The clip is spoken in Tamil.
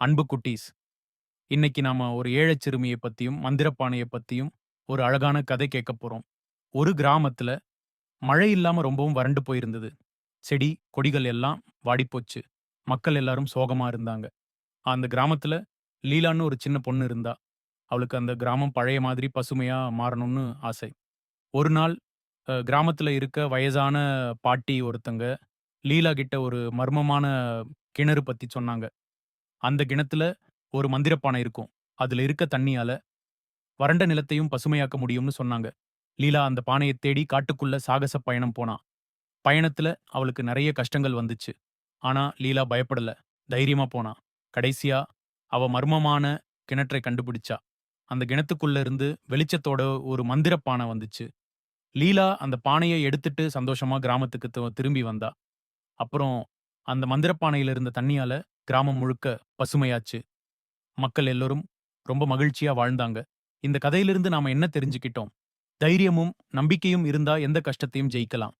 அன்பு குட்டீஸ், இன்னைக்கு நாம ஒரு ஏழைச் சிறுமிய பத்தியும், மந்திரப்பானைய பத்தியும் ஒரு அழகான கதை கேட்கப் போறோம். ஒரு கிராமத்துல மழை இல்லாம ரொம்பவும் வறண்டு போயிருந்தது. செடி, கொடிகள் எல்லாம் வாடிப்போச்சு. மக்கள் எல்லாரும் சோகமா இருந்தாங்க. அந்த கிராமத்துல லீலான்னு ஒரு சின்ன பொண்ணு இருந்தா. அவளுக்கு அந்த கிராமம் பழைய மாதிரி பசுமையா மாறணும்னு ஆசை. ஒரு நாள் கிராமத்துல இருக்க வயசான பாட்டி ஒருத்தங்க லீலா கிட்ட ஒரு மர்மமான கிணறு பத்தி சொன்னாங்க. அந்த கிணத்துல ஒரு மந்திரப்பானை இருக்கும். அதுல இருக்க தண்ணியால வறண்ட நிலத்தையும் பசுமையாக்க முடியும்னு சொன்னாங்க. லீலா அந்த பானைய தேடி காட்டுக்குள்ள சாகச பயணம் போனா. பயணத்துல அவளுக்கு நெறைய கஷ்டங்கள் வந்துச்சு. ஆனா லீலா பயப்படல. தைரியமா போனா. கடைசியா அவ மர்மமான கிணற்றை கண்டுபிடிச்சா. அந்த கிணத்துக்குள்ள இருந்து வெளிச்சத்தோட ஒரு மந்திர பானை வந்துச்சு. லீலா அந்த பானைய எடுத்துட்டு சந்தோஷமா கிராமத்துக்கு திரும்பி வந்தா. அப்புறம் அந்த மந்திர பானையில இருந்த தண்ணியால கிராமம் முழுக்க பசுமையாச்சு. மக்கள் எல்லோரும் ரொம்ப மகிழ்ச்சியா வாழ்ந்தாங்க. இந்த கதையிலிருந்து நாம என்ன தெரிஞ்சுக்கிட்டோம்? தைரியமும், நம்பிக்கையும் இருந்தா எந்த கஷ்டத்தையும் ஜெயிக்கலாம்.